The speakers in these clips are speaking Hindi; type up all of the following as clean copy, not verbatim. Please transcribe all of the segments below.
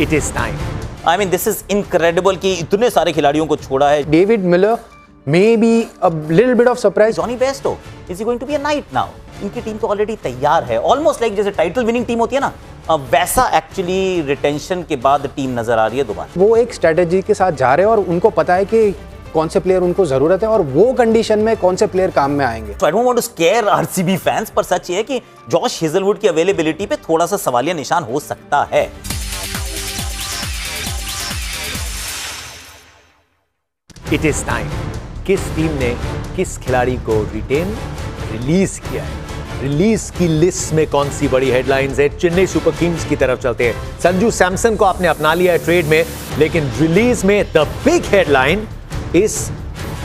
It is time. I mean, this is incredible कि इतने सारे खिलाड़ियों को छोड़ा है. David Miller may be a little bit of surprise. Johnny Bairstow, is he going to be a knight now? इनकी टीम तो ऑलरेडी तैयार है. Almost like जैसे टाइटल विनिंग टीम होती है ना, वैसा एक्चुअली रिटेंशन के बाद टीम नजर आ रही है दोबारा. वो एक स्ट्रेटेजी के साथ जा रहे हैं और उनको पता है कि कौन से प्लेयर उनको जरूरत है और वो कंडीशन में कौन से प्लेयर काम में आएंगे. So I don't want to scare RCB fans, पर सच ये है कि जॉश हेजलवुड की अवेलेबिलिटी पे थोड़ा सा सवालिया निशान हो सकता है. It is time. किस टीम ने किस खिलाड़ी को रिटेन रिलीज किया है? रिलीज की लिस्ट में कौन सी बड़ी हेडलाइंस है? चेन्नई सुपर किंग्स की तरफ चलते हैं. संजू सैमसन को आपने अपना लिया है ट्रेड में, लेकिन रिलीज में द बिग हेडलाइन इस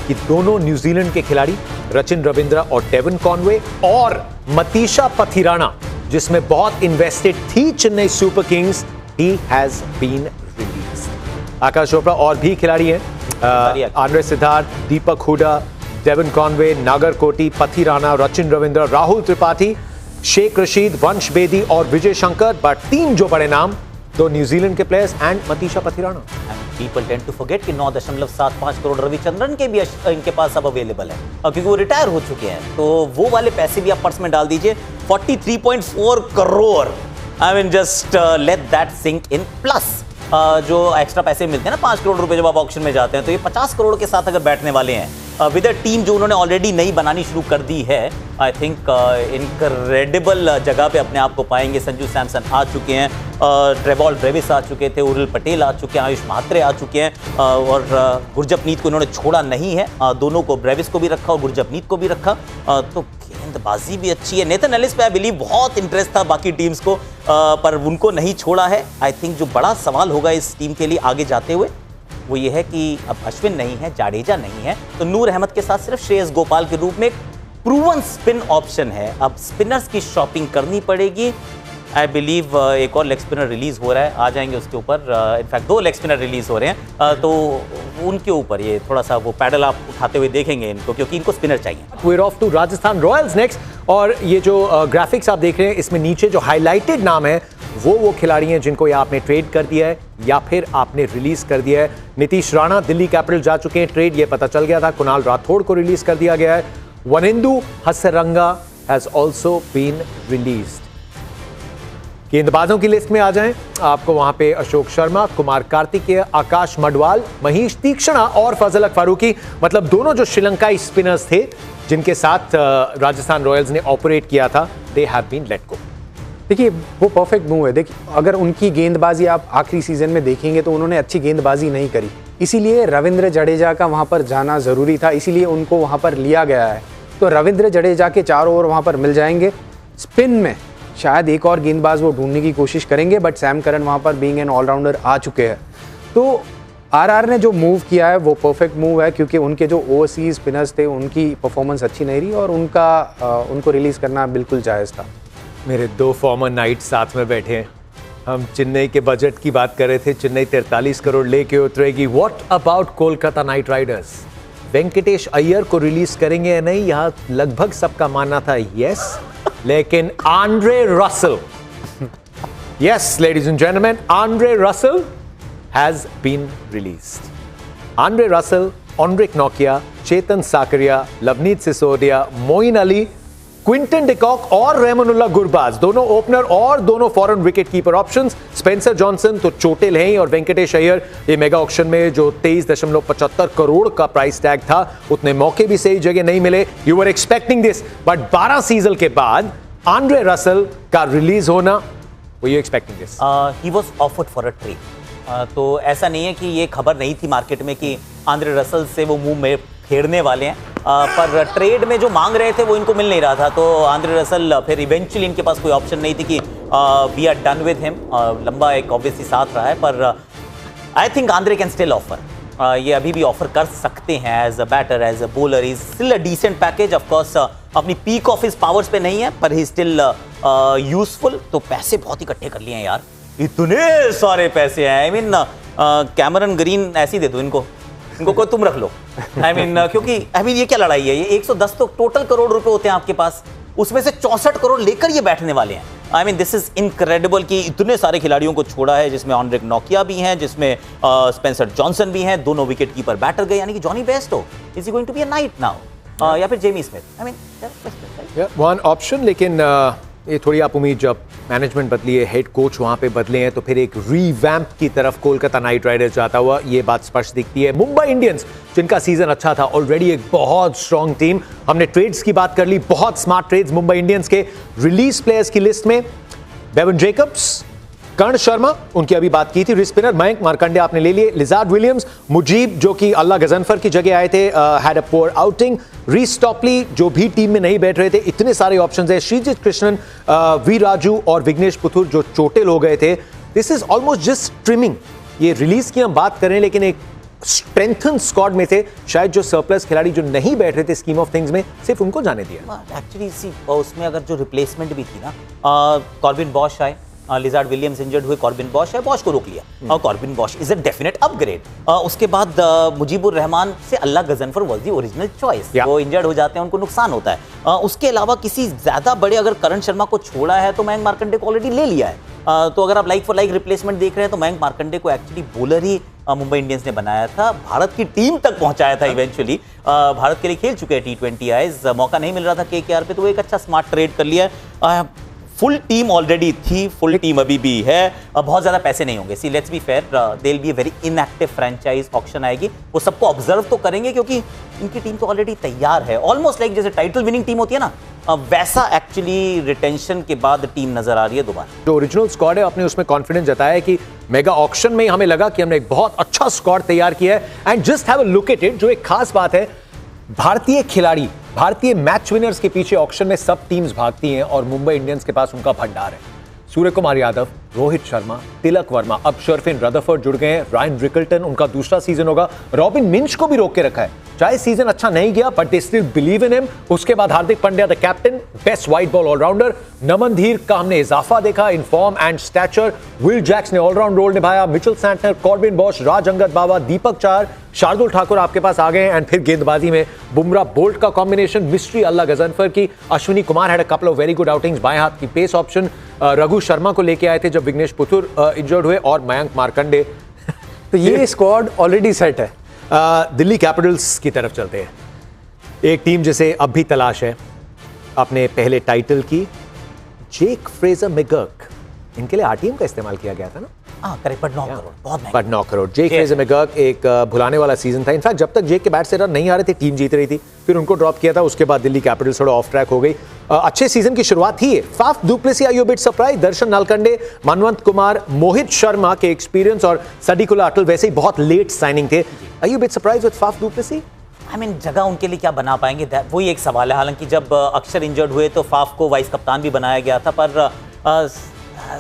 कि दोनों न्यूजीलैंड के खिलाड़ी रचिन रविंद्रा और डेवन कॉनवे और मतीशा पथिराना, जिसमें बहुत इन्वेस्टेड थी Chennai super kings, he has been released. Akash Chopra और भी खिलाड़ी हैं, आंद्रे सिद्धार्थ, दीपक हुडा, डेवन कॉनवे, नागरकोटी, पथिराना, रचिन रविंद्रा, राहुल त्रिपाठी, शेख रशीद, वंश बेदी और विजय शंकर. बट तीन जो बड़े नाम, दो न्यूजीलैंड के players and Matheesha Pathirana. People tend to forget कि 9.75 करोड़ रविचंद्रन के भी इनके पास अब अवेलेबल है, क्योंकि वो रिटायर हो चुके हैं. तो वो वाले पैसे भी आप पर्स में डाल दीजिए. 43.4 crore. I mean just let that sink in. Plus जो एक्स्ट्रा पैसे मिलते हैं ना, 5 करोड़ रुपए जब आप ऑक्शन में जाते हैं, तो ये 50 करोड़ के साथ अगर बैठने वाले हैं विद अ टीम जो उन्होंने ऑलरेडी नई बनानी शुरू कर दी है, आई थिंक इनक्रेडिबल जगह पे अपने आप को पाएंगे. संजू सैमसन आ चुके हैं, ट्रेवॉल ड्रेविस आ चुके थे, उर्विल पटेल आ चुके हैं, आयुष म्हात्रे आ चुके हैं, और गुरजपनीत को इन्होंने छोड़ा नहीं है. दोनों को, ड्रेविस को भी रखा और गुरजपनीत को भी रखा. तो गेंदबाजी भी अच्छी है. नेथन एलिस पे आई बिलीव बहुत इंटरेस्ट था बाकी टीम्स को, पर उनको नहीं छोड़ा है. आई थिंक जो बड़ा सवाल होगा इस टीम के लिए आगे जाते हुए, वो ये है कि अब अश्विन नहीं है, जाडेजा नहीं है, तो नूर अहमद के साथ सिर्फ श्रेयस गोपाल के रूप में एक प्रूवन स्पिन ऑप्शन है. अब स्पिनर्स की शॉपिंग करनी पड़ेगी. आई बिलीव एक और लेग स्पिनर रिलीज हो रहा है, आ जाएंगे उसके ऊपर. इनफैक्ट 2 लेग स्पिनर रिलीज हो रहे हैं, तो उनके ऊपर ये थोड़ा सा वो पैडल आप उठाते हुए देखेंगे इनको, क्योंकि इनको स्पिनर चाहिए. We're off to Rajasthan Royals next. और ये जो ग्राफिक्स आप देख रहे हैं, इसमें नीचे जो हाईलाइटेड नाम है वो खिलाड़ी हैं जिनको या आपने ट्रेड कर दिया है या फिर आपने रिलीज कर दिया है. नीतीश राणा दिल्ली कैपिटल जा चुके हैं, ट्रेड ये पता चल गया था. कुणाल राठौड़ को रिलीज कर दिया गया है. Wanindu Hasaranga has also been released. गेंदबाजों की लिस्ट में आ जाएं, आपको वहां पे अशोक शर्मा, कुमार कार्तिकेय, आकाश मडवाल, महीश तीक्षणा और फजल फारूकी, मतलब दोनों जो श्रीलंकाई स्पिनर्स थे जिनके साथ राजस्थान रॉयल्स ने ऑपरेट किया था, they have been let go. देखिए वो परफेक्ट मूव है. देखिए अगर उनकी गेंदबाजी आप आखिरी सीजन में देखेंगे तो उन्होंने अच्छी गेंदबाजी नहीं करी, इसीलिए रविंद्र जडेजा का वहां पर जाना जरूरी था, इसीलिए उनको वहां पर लिया गया है. तो रविंद्र जडेजा के 4 ओवर वहां पर मिल जाएंगे. स्पिन में शायद एक और गेंदबाज वो ढूंढने की कोशिश करेंगे, बट सैम करन वहां पर बीइंग एन ऑलराउंडर आ चुके हैं. तो आरआर ने जो मूव किया है वो परफेक्ट मूव है, क्योंकि उनके जो ओवरसीज स्पिनर्स थे उनकी परफॉर्मेंस अच्छी नहीं रही और उनको रिलीज करना बिल्कुल जायज़ था. मेरे 2 फॉर्मर नाइट साथ में बैठे हैं. हम चेन्नई के बजट की बात कर रहे थे. चेन्नई 43 करोड़ लेके उतरेगी. What about Kolkata night Riders? Venkatesh Iyer को रिलीज करेंगे या नहीं, यहाँ लगभग सबका मानना था यस, लेकिन Andre Russell, yes ladies and gentleman, Andre Russell has been released. Andre Russell, Anrich नोकिया, चेतन साकरिया, लवनीत सिसोदिया, मोइन अली, क्विंटन डिकॉक और रहमानुल्लाह गुरबाज, दोनों ओपनर और दोनों foreign wicket keeper options. Spencer Johnson तो चोटिल हैं ही, और वेंकटेश अय्यर ये मेगा ऑक्शन में जो 23.75 करोड़ का प्राइस टैग था, उतने मौके भी सही जगह नहीं मिले. You were expecting this, but 12 season के बाद आंद्रे रसल का रिलीज होना, were you expecting this? He was offered for a trade. तो ऐसा नहीं है कि ये खबर नहीं थी मार्केट में कि आंद्रे रसल से वो मुंह में फेरने वाले हैं, पर ट्रेड में जो मांग रहे थे वो इनको मिल नहीं रहा था. तो आंद्रे रसल फिर इवेंचुअली इनके पास कोई ऑप्शन नहीं थी कि we are done with him. लंबा एक ऑब्वियसली साथ रहा है, पर I think Andre can still offer. ये अभी भी ऑफर कर सकते हैं as a batter, as a bowler. Is still a decent package. Of course अपनी पीक ऑफ हिज पावर्स पे नहीं है, पर ही स्टिल यूजफुल. तो पैसे बहुत इकट्ठे कर लिए हैं यार, इतने सारे पैसे हैं. आई मीन कैमरन ग्रीन ऐसे ही दे दो इनको कोई तुम रख लो. आई मीन क्योंकि ये क्या लड़ाई है? ये 110 तो टोटल करोड़ रुपए होते हैं आपके पास, उसमें से 64 करोड़ लेकर ये बैठने वाले हैं. I mean this is incredible कि इतने सारे खिलाड़ियों को छोड़ा है, जिसमें ऑनरिक नोकिया भी हैं, जिसमें स्पेंसर जॉनसन भी हैं, दोनों विकेट कीपर बैटर गए, यानी कि Jonny Bairstow is he going to be a night now, या फिर Jamie Smith. I mean one option, लेकिन ये थोड़ी आप उम्मीद, जब मैनेजमेंट बदली है, हेड कोच वहां पे बदले हैं, तो फिर एक रीवैम्प की तरफ कोलकाता नाइट राइडर्स जाता हुआ ये बात स्पष्ट दिखती है। मुंबई इंडियंस जिनका सीजन अच्छा था, ऑलरेडी एक बहुत स्ट्रांग टीम। हमने ट्रेड्स की बात कर ली, बहुत स्मार्ट ट्रेड्स मुंबई इंडियंस के। रिलीज प्लेयर्स की लिस्ट में बेवन जेकब्स, कर्ण शर्मा, उनकी अभी बात की थी, रिस्ट स्पिनर मयंक मार्कंडे आपने ले लिए, लिजार्ड विलियम्स, मुजीब जो कि अल्लाह गजनफर की जगह आए थे, had a poor outing, Reece Topley जो भी टीम में नहीं बैठ रहे थे। इतने सारे ऑप्शंस हैं, श्रीजीत कृष्णन, वी राजू और विघ्नेश पुथुर जो चोटिल हो गए थे। This is almost just trimming. ये रिलीज की हम बात करें, लेकिन एक स्ट्रेंथन स्क्वाड में थे, शायद जो सरप्लस खिलाड़ी जो नहीं बैठ रहे थे स्कीम ऑफ थिंग्स में, सिर्फ उनको जाने दिया। एक्चुअली सी उसमें अगर जो रिप्लेसमेंट भी थी ना, कॉर्बिन बॉश आए, लिजार्ड विलियम्स इंजर्ड हुए, कॉर्बिन बॉश है, बॉश को रोक लिया और Corbin Bosch is a definite upgrade. उसके बाद मुजीबुर रहमान से Allah Ghazanfar was the original choice. वो इंजर्ड हो जाते हैं, उनको नुकसान होता है। उसके अलावा किसी ज्यादा बड़े, अगर करण शर्मा को छोड़ा है तो मयंक मार्कंडे को ऑलरेडी ले लिया है। तो अगर आप लाइक फॉर लाइक रिप्लेसमेंट देख रहे हैं तो मयंक मार्कंडे को एक्चुअली बॉलर ही मुंबई इंडियंस ने बनाया था, भारत की टीम तक पहुंचाया था इवेंचुअली। भारत के लिए खेल चुके हैं T20 आईज, मौका नहीं मिल रहा था KKR पे, तो वो एक अच्छा स्मार्ट ट्रेड कर लिया। फुल टीम ऑलरेडी थी, फुल टीम अभी भी है, बहुत ज्यादा पैसे नहीं होंगे। See let's be fair, they will be a very inactive franchise. Auction आएगी, वो सबको ऑब्जर्व तो करेंगे क्योंकि इनकी टीम तो ऑलरेडी तैयार है, ऑलमोस्ट लाइक जैसे टाइटल विनिंग टीम होती है ना, वैसा एक्चुअली रिटेंशन के बाद टीम नजर आ रही है दोबारा। जो ओरिजिनल स्क्वाड है, आपने उसमें कॉन्फिडेंस जताया है कि मेगा ऑक्शन में हमें लगा कि हमने एक बहुत अच्छा स्क्वाड तैयार किया है। And just have a look at it. जो एक खास बात है, भारतीय खिलाड़ी, भारतीय मैच विनर्स के पीछे ऑक्शन में सब टीम्स भागती हैं और मुंबई इंडियंस के पास उनका भंडार है। सूर्य कुमार यादव, रोहित शर्मा, तिलक वर्मा, अब शर्फिन रदरफोर्ड जुड़ गए हैं, रायन रिकल्टन, उनका दूसरा सीजन होगा, रॉबिन मिंच को भी रोक के रखा है। चाहे सीजन अच्छा नहीं गया, but they still believe in him. उसके बाद Hardik Pandya the captain, best white ball allrounder, Naman Dhir का हमने इजाफा देखा in form and stature, Will Jacks ने ऑलराउंड रोल निभाया, Mitchell Santner, Corbin Bosch, Raj Angad Bawa, Deepak Chahar, Shardul Thakur आपके पास आ गए। एंड फिर गेंदबाजी में बुमराह बोल्ट का कॉम्बिनेशन, मिस्ट्री अल्लाह गजनफर की, Ashwini Kumar had a couple of very good outings, बाएं हाथ की पेस ऑप्शन, रघु शर्मा को लेके आए थे जब विघ्नेश पुथुर इंजर्ड हुए, और मयंक मार्कंडे। तो ये स्क्वाड ऑलरेडी सेट है। दिल्ली कैपिटल्स की तरफ चलते हैं, एक टीम जिसे अब भी तलाश है अपने पहले टाइटल की। जेक फ्रेजर मैकगर्क, इनके लिए आरटीएम का इस्तेमाल किया गया था ना? करेक्ट, बट 9 करोड़, बहुत महंगा। But 9 crore. Jake Fraser McGurk एक भुलाने वाला सीजन था। इनफैक्ट जब तक जेक के बैट से रन नहीं आ रहे थे, टीम जीत रही थी, फिर उनको ड्रॉप किया था। उसके बाद दिल्ली कैपिटल्स थोड़ा ऑफ ट्रैक हो गई। अच्छे सीजन की शुरुआत थी। Faf du Plessis are you bit surprise? Darshan Nalkande, Manvanth Kumar, Mohit Sharma के एक्सपीरियंस और सडीकुला अटल वैसे ही बहुत लेट साइनिंग थे। Are you bit surprise with Faf du Plessis? I mean जगह उनके लिए क्या बना पाएंगे, वही एक सवाल है। हालांकि जब अक्षर इंजर्ड हुए तो फाफ को वाइस कप्तान भी बनाया गया था, पर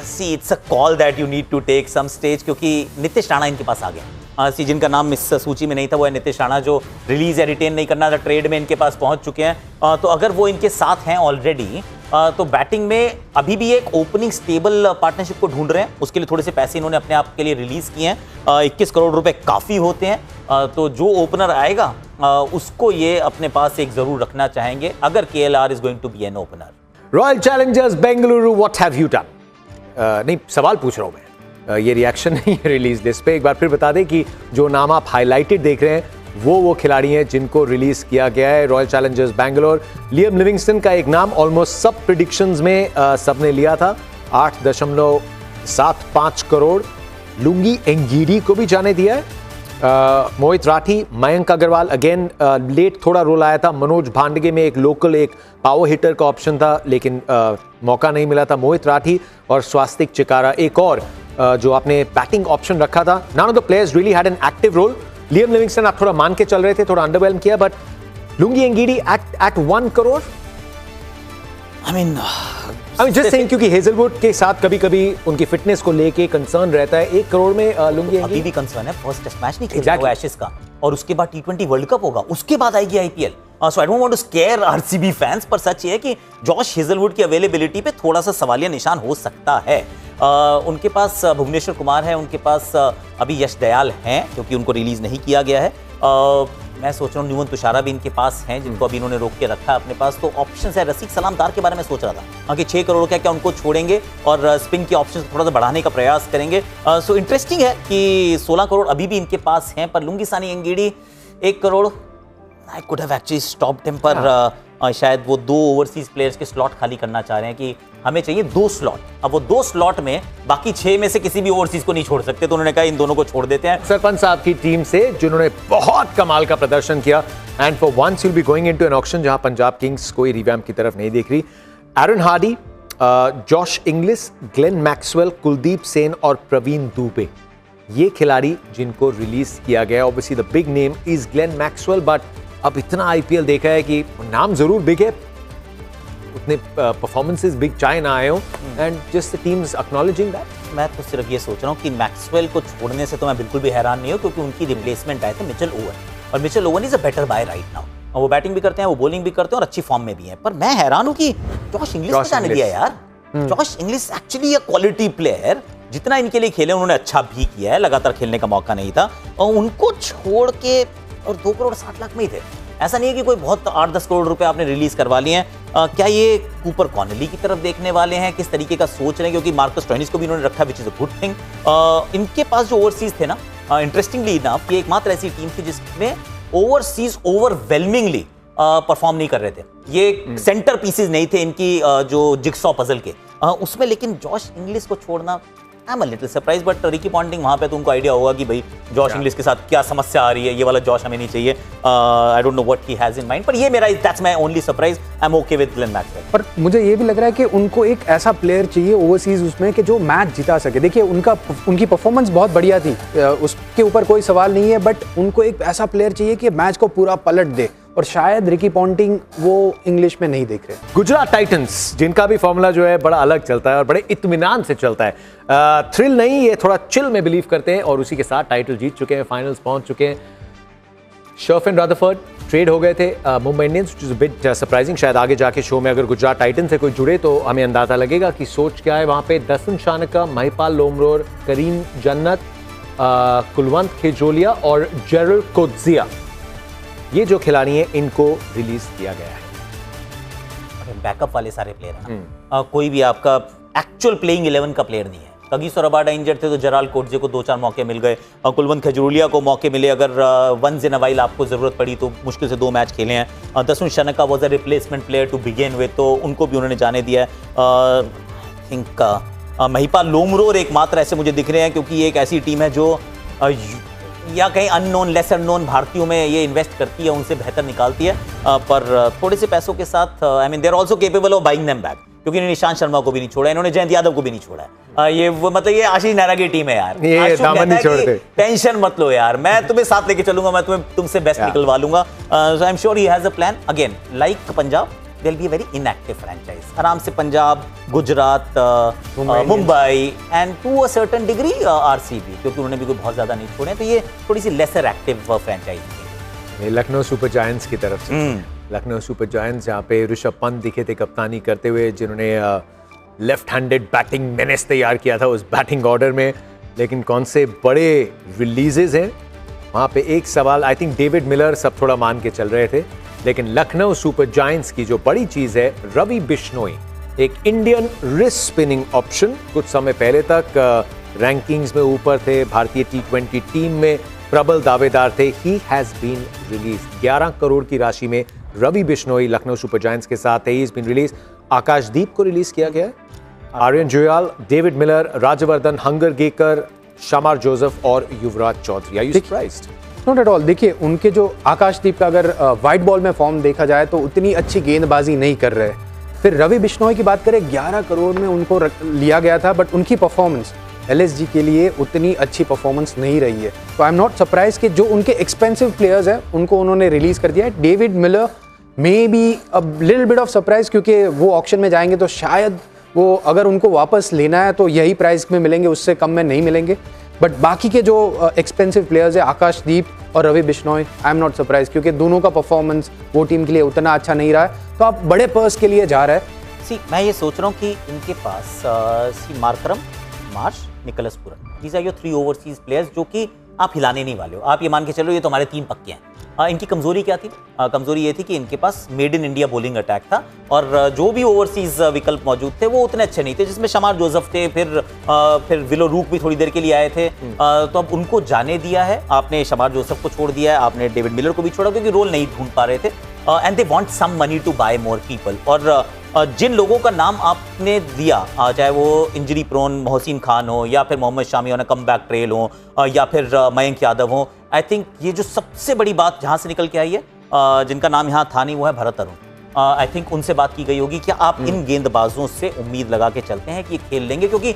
see it's a call that you need to take some stage, क्योंकि नीतीश राणा इनके पास आ गया। सी जिनका नाम इस सूची में नहीं था वो है नीतीश राणा, जो रिलीज या रिटेन नहीं करना था, ट्रेड में इनके पास पहुंच चुके हैं। तो अगर वो इनके साथ हैं ऑलरेडी, तो बैटिंग में अभी भी एक ओपनिंग स्टेबल पार्टनरशिप को ढूंढ रहे हैं। उसके लिए थोड़े से पैसे इन्होंने अपने आप के लिए रिलीज किए हैं। 21 करोड़ रुपए काफ़ी होते हैं। तो जो ओपनर आएगा उसको ये अपने पास एक जरूर रखना चाहेंगे, अगर KLR is going to be an opener. Royal Challengers Bengaluru, what have you done? नहीं, सवाल पूछ रहा हूं मैं, ये रिएक्शन नहीं है रिलीज लिस्ट पे। एक बार फिर बता दें कि जो नाम आप हाईलाइटेड देख रहे हैं वो खिलाड़ी हैं जिनको रिलीज किया गया है। Royal Challengers Bangalore, Liam Livingstone का एक नाम ऑलमोस्ट सब प्रेडिक्शंस में सबने लिया था, 8.75 करोड़। लुंगी एंगीडी को भी जाने दिया है। मोहित राठी, मयंक अग्रवाल, अगेन लेट थोड़ा रोल आया था। मनोज भांडगे में एक लोकल, एक पावर हिटर का ऑप्शन था, लेकिन मौका नहीं मिला था। मोहित राठी और स्वास्तिक चिकारा, एक और जो आपने बैटिंग ऑप्शन रखा था। None of the players really had an active role. Liam Livingstone आप थोड़ा मान के चल रहे थे, थोड़ा अंडरवेल्म किया, but Lungi Ngidi at 1 crore. I mean just saying, क्योंकि हेजलवुड के साथ कभी कभी उनकी फिटनेस को लेके कंसर्न रहता है। 1 करोड़ में लुंगी अभी भी कंसर्न है, फर्स्ट टेस्ट मैच नहीं खेल रहा है एशेज का, और उसके बाद T20 वर्ल्ड कप होगा, उसके बाद आएगी IPL। So I don't want to scare RCB fans, पर सच ये है कि जॉश हेजलवुड की अवेलेबिलिटी पे थोड़ा सा सवालिया निशान हो सकता है। उनके पास भुवनेश्वर कुमार है, उनके पास अभी यश दयाल हैं, क्योंकि उनको रिलीज नहीं किया गया है। मैं सोच रहा हूँ न्यूमन तुषारा भी इनके पास हैं, जिनको अभी इन्होंने रोक के रखा है अपने पास, तो ऑप्शन है। रसीक सलामदार के बारे में सोच रहा था, हाँ कि 6 करोड़ क्या उनको छोड़ेंगे और स्पिन के ऑप्शन थोड़ा सा बढ़ाने का प्रयास करेंगे। सो इंटरेस्टिंग है कि 16 करोड़ अभी भी इनके पास हैं, पर Lungisani Ngidi 1 crore, I could have actually stopped him, पर शायद वो 2 ओवरसीज प्लेयर्स के स्लॉट खाली करना चाह रहे हैं कि हमें चाहिए 2 स्लॉट। अब वो 2 स्लॉट में बाकी 6 में से किसी भी ओवरसीज को नहीं छोड़ सकते, तो उन्होंने कहा इन दोनों को छोड़ देते हैं। सरपंच साहब की टीम से जिन्होंने बहुत कमाल का प्रदर्शन किया, and for once you will be going into an auction जहां पंजाब किंग्स कोई रिवैम्प की तरफ नहीं देख रही। एरन Hardy, Josh Inglis, Glenn Maxwell, Kuldeep Sen और प्रवीण दुबे, ये खिलाड़ी जिनको रिलीज किया गया। Obviously the big name is Glenn Maxwell, but अब इतना आईपीएल देखा है कि नाम जरूर बिग है, उतने परफॉर्मेंसेस बिग चाहे ना आए हो, and just the teams acknowledging that. मैं तो सिर्फ ये सोच रहा हूँ कि मैक्सवेल को छोड़ने से तो मैं बिल्कुल भी हैरान नहीं हूँ, क्योंकि उनकी रिप्लेसमेंट आए थे मिचेल ओवन, और Mitchell Owen is a batter by right now. वो बैटिंग भी करते हैं, वो बॉलिंग भी करते हैं और अच्छी फॉर्म में भी है। पर मैं हैरान हूँ कि जॉश इंग्लिश को जाने दिया यार। Josh Inglis actually a quality player, जितना इनके लिए खेले उन्होंने अच्छा भी किया है, लगातार खेलने का मौका नहीं था, और उनको छोड़ के, और 2 करोड़ 60 लाख में ही थे। ऐसा नहीं है कि कोई बहुत 8-10 करोड़ रुपए आपने रिलीज करवा लिए हैं। क्या ये कूपर कॉनली की तरफ देखने वाले हैं, किस तरीके का सोच रहे हैं, क्योंकि मार्कस स्टोइनिस को भी इन्होंने रखा, which is a good thing. इनके पास जो ओवरसीज थे ना, इंटरेस्टिंगली इनफ, ये एकमात्र ऐसी टीम थी जिसमें ओवरसीज ओवरवेलमिंगली परफॉर्म नहीं कर रहे थे। ये सेंटर पीसेस नहीं थे इनकी जो जिक्सॉ पजल के उसमें, लेकिन जॉश इंग्लिश को छोड़ना, I am a little surprise. But Ricky Ponting वहां पे तो उनको आइडिया होगा कि भाई जॉश इंग्लिश के साथ क्या समस्या आ रही है, ये वाला जॉश हमें नहीं चाहिए। I don't know what he has in mind, पर ये मेरा, that's my only surprise. I am okay with Glenn Maxwell. पर मुझे ये भी लग रहा है कि उनको एक ऐसा प्लेयर चाहिए ओवरसीज उसमें कि जो मैच जिता सके। देखिए उनकी परफॉर्मेंस बहुत बढ़िया थी, उसके ऊपर कोई सवाल नहीं है, बट उनको एक ऐसा प्लेयर चाहिए कि मैच को पूरा पलट दे, और शायद रिकी पॉन्टिंग वो इंग्लिश में नहीं देख रहे। गुजरात टाइटंस, जिनका भी फॉर्मूला जो है बड़ा अलग चलता है और बड़े इत्मीनान से चलता है, थ्रिल नहीं, ये थोड़ा चिल में बिलीव करते हैं, और उसी के साथ टाइटल जीत चुके हैं, फाइनल्स पहुंच चुके हैं। शर्फिन रदरफोर्ड ट्रेड हो गए थे Mumbai Indians, which is a bit surprising. शायद आगे जाके शो में अगर गुजरात टाइटंस से कोई जुड़े तो हमें अंदाजा लगेगा कि सोच क्या है वहां पे। दसन शानका, महिपाल लोमरोर, करीम जन्नत, कुलवंत खेजोलिया और जेरल कोत्जिया, ये जो खिलाड़ी हैं इनको रिलीज किया गया है। बैकअप वाले सारे प्लेयर हैं, कोई भी आपका एक्चुअल प्लेइंग 11 का प्लेयर नहीं है। कगिसो रबाडा इंजर्ड थे तो जराल कोटजे को 2-4 मौके मिल गए, कुलवंत खजूरिया को मौके मिले, अगर वंस इन अ वाइल आपको जरूरत पड़ी तो मुश्किल से 2 मैच खेले हैं। Dasun Shanaka was a replacement player to begin with, तो उनको भी उन्होंने जाने दिया है। थिंक महिपाल लोमरोर एकमात्र ऐसे मुझे दिख रहे हैं, क्योंकि ये एक ऐसी टीम है जो या कहीं अननोन, लेसर नोन भारतीयों में ये इन्वेस्ट करती है, उनसे बेहतर निकालती है, पर थोड़े से पैसों के साथ, I mean they are also capable of buying them back, क्योंकि इन्होंने ईशांत शर्मा को भी नहीं छोड़ा, इन्होंने जयंत यादव को भी नहीं छोड़ा है। ये वो मतलब ये आशीष नेहरा की टीम है यार, ये दामन नहीं छोड़ते। टेंशन मत लो यार, मैं तुम्हें साथ लेके चलूंगा, मैं तुमसे बेस्ट निकलवा लूंगा। So I am sure he has a plan. Again like Punjab, they'll be a very inactive franchise. आराम से Punjab, Gujarat, Mumbai and to a certain degree RCB, क्योंकि उन्होंने भी कोई बहुत ज्यादा नहीं छोड़े, तो ये थोड़ी सी लेसर एक्टिव फ्रेंचाइज है। लखनऊ सुपर जायंट्स की तरफ से, लखनऊ सुपर जायंट्स जहाँ पे ऋषभ पंत दिखे थे कप्तानी करते हुए, जिन्होंने लेफ्ट हैंडेड बैटिंग मेनेस तैयार किया था उस बैटिंग ऑर्डर में, लेकिन कौन से बड़े रिलीजेस हैं वहाँ पे। एक सवाल, आई थिंक डेविड मिलर सब थोड़ा मान के चल रहे थे, लेकिन लखनऊ सुपर जायंट्स की जो बड़ी चीज है, रवि बिश्नोई, एक इंडियन रिस्ट स्पिनिंग ऑप्शन, कुछ समय पहले तक रैंकिंग्स में ऊपर थे, भारतीय T20 टीम में प्रबल दावेदार थे। He has been release 11 crore की राशि में रवि बिश्नोई लखनऊ सुपर जायंट्स के साथ है। He is been release. Akashdeep को रिलीज किया गया है, Aryan Juyal, David Miller, Rajvardhan Hangargekar, Shamar Joseph और Yuvraj Chaudhary. Are you surprised? Not at all. देखिए उनके जो आकाशदीप का अगर वाइट बॉल में फॉर्म देखा जाए तो उतनी अच्छी गेंदबाजी नहीं कर रहे। फिर रवि बिश्नोई की बात करें, 11 करोड़ में उनको लिया गया था, बट उनकी परफॉर्मेंस LSG के लिए उतनी अच्छी परफॉर्मेंस नहीं रही है। तो आई एम नॉट सरप्राइज कि जो उनके एक्सपेंसिव प्लेयर्स हैं उनको उन्होंने रिलीज कर दिया है। David Miller may be a little bit of surprise, क्योंकि वो ऑक्शन में जाएंगे तो शायद वो अगर उनको वापस लेना है तो यही प्राइस में मिलेंगे, उससे कम में नहीं मिलेंगे। बट बाकी के जो एक्सपेंसिव प्लेयर्स है, आकाशदीप और Ravi Bishnoi, I am not surprise, क्योंकि दोनों का परफॉर्मेंस वो टीम के लिए उतना अच्छा नहीं रहा है। तो आप बड़े पर्स के लिए जा रहे हैं। सी मैं ये सोच रहा हूँ कि इनके पास सी Markram, Marsh, Nicholas Pooran, these are your 3 overseas players जो कि आप हिलाने नहीं वाले हो। आप ये मान के चलो ये तो हमारे 3 पक्के हैं। इनकी कमजोरी क्या थी? कमजोरी ये थी कि इनके पास made in India bowling attack था और जो भी ओवरसीज विकल्प मौजूद थे वो उतने अच्छे नहीं थे, जिसमें शमार जोसेफ थे, फिर विलो रूक भी थोड़ी देर के लिए आए थे। तो अब उनको जाने दिया है आपने, शमार जोसेफ को छोड़ दिया है आपने, डेविड मिलर को भी छोड़ा क्योंकि रोल नहीं ढूंढ पा रहे थे and they want some money to buy more people. और जिन लोगों का नाम आपने दिया, चाहे वो इंजरी प्रोन मोहसिन खान हो या फिर Mohammed Shami on a comeback trail हो या फिर मयंक यादव हो, आई थिंक ये जो सबसे बड़ी बात जहां से निकल के आई है, जिनका नाम यहाँ था नहीं, वो है भरत अरुण। आई थिंक उनसे बात की गई होगी, क्या आप इन गेंदबाजों से उम्मीद लगा के चलते हैं कि ये खेल लेंगे? क्योंकि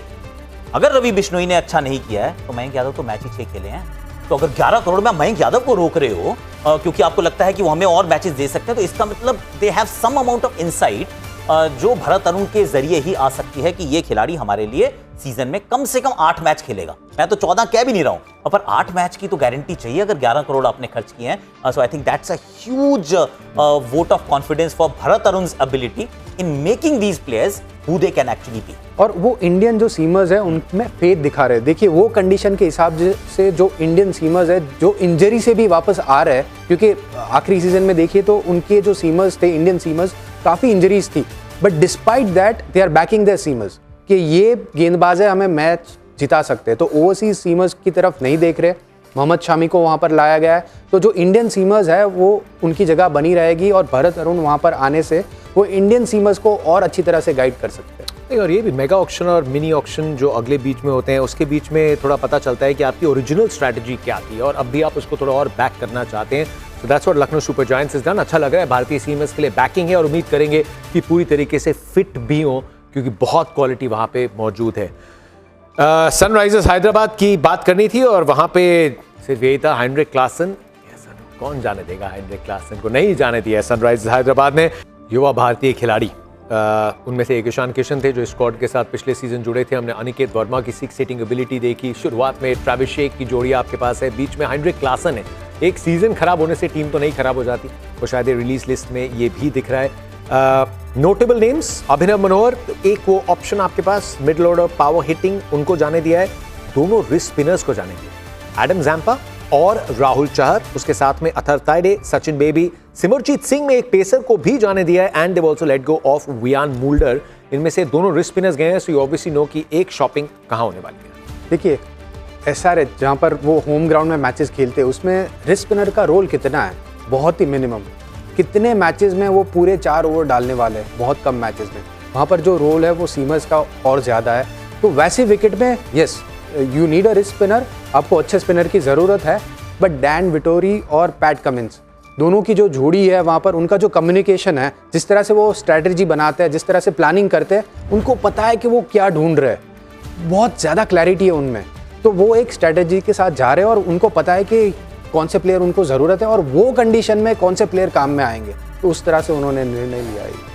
अगर रवि बिश्नोई ने अच्छा नहीं किया है तो मयंक यादव तो मैच ही 6 खेले हैं। तो अगर 11 करोड़ में मयंक यादव को रोक रहे हो क्योंकि आपको लगता है कि वो हमें और मैचेस दे सकते हैं, तो इसका मतलब they have some amount of insight जो भरत अरुण के जरिए ही आ सकती है कि ये खिलाड़ी हमारे लिए सीजन में कम से कम 8 मैच खेलेगा। मैं तो 14 कह भी नहीं रहा हूं, पर 8 मैच की तो गारंटी चाहिए अगर 11 करोड़ आपने खर्च किए हैं। So I think that's a huge vote of confidence for Bharat अरुण's ability in making these players who they can actually be. और वो इंडियन जो सीमर्स है उनमें फेथ दिखा रहे हैं। देखिए वो कंडीशन के हिसाब से जो इंडियन सीमर्स है जो इंजरी से भी वापस आ रहे हैं, क्योंकि आखिरी सीजन में देखिए तो उनके जो सीमर्स थे, इंडियन सीमर्स, काफ़ी इंजरीज थी, but despite that they are backing their seamers कि ये गेंदबाज है, हमें मैच जिता सकते हैं। तो ओवरसीज सीमर्स की तरफ नहीं देख रहे। मोहम्मद शामी को वहाँ पर लाया गया है, तो जो इंडियन सीमर्स है वो उनकी जगह बनी रहेगी और भरत अरुण वहाँ पर आने से वो इंडियन सीमर्स को और अच्छी तरह से गाइड कर सकते हैं। और ये भी मेगा ऑक्शन और मिनी ऑक्शन जो अगले बीच में होते हैं उसके बीच में थोड़ा पता चलता है कि आपकी ओरिजिनल स्ट्रैटेजी क्या थी और अब भी आप उसको थोड़ा और बैक करना चाहते हैं। So that's what Lucknow super giants is done. अच्छा लग रहा है, भारतीय सीमर्स के लिए बैकिंग है और उम्मीद करेंगे कि पूरी तरीके से फिट भी हो क्योंकि बहुत क्वालिटी वहाँ पे मौजूद है। सनराइजर्स हैदराबाद की बात करनी थी और वहाँ पे सिर्फ यही था, हेनरिक क्लासन। कौन जाने देगा हेनरिक क्लासन को? नहीं जाने दिया सनराइजर्स हैदराबाद ने। युवा भारतीय खिलाड़ी उनमें से एक ईशान किशन थे जो स्क्वाड के साथ पिछले सीजन जुड़े थे। हमने अनिकेत वर्मा की 6 हिटिंग एबिलिटी देखी। शुरुआत में ट्रेविस शेक की जोड़ी आपके पास है, बीच में हेनरिक क्लासन है। एक सीजन खराब होने से टीम तो नहीं खराब हो जाती, तो शायद रिलीज लिस्ट में ये भी दिख रहा है। नोटेबल नेम्स अभिनव मनोहर, एक वो ऑप्शन आपके पास मिडल ऑर्डर पावर हिटिंग, उनको जाने दिया है। दोनों रिस्ट स्पिनर्स को जाने दिया, एडम जैम्पा और राहुल चहर, उसके साथ में अथर ताइडे, सचिन बेबी, सिमरजीत सिंह में एक पेसर को भी जाने दिया है and they also let go of Wiaan Mulder. इनमें से दोनों रिस्ट स्पिनर्स गए हैं, सो यू ऑब्वियसली नो कि एक शॉपिंग कहां होने वाली है। देखिए एसआरएच जहाँ पर वो होम ग्राउंड में मैचेस खेलते हैं उसमें रिस्ट स्पिनर का रोल कितना है? बहुत ही मिनिमम। कितने मैचेस में वो पूरे 4 ओवर डालने वाले हैं? बहुत कम मैचेस में। वहाँ पर जो रोल है वो सीमर्स का और ज़्यादा है। तो वैसे विकेट में yes you need a wrist spinner, आपको अच्छे स्पिनर की ज़रूरत है, बट डैन विटोरी और पैट कमिंस दोनों की जो जोड़ी है वहाँ पर उनका जो कम्युनिकेशन है, जिस तरह से वो स्ट्रैटेजी बनाते हैं, जिस तरह से प्लानिंग करते हैं, उनको पता है कि वो क्या ढूंढ रहे हैं। बहुत ज़्यादा क्लैरिटी है उनमें, तो वो एक स्ट्रैटेजी के साथ जा रहे हैं और उनको पता है कि कौन से प्लेयर उनको ज़रूरत है और वो कंडीशन में कौन से प्लेयर काम में आएंगे। तो उस तरह से उन्होंने निर्णय लिया है।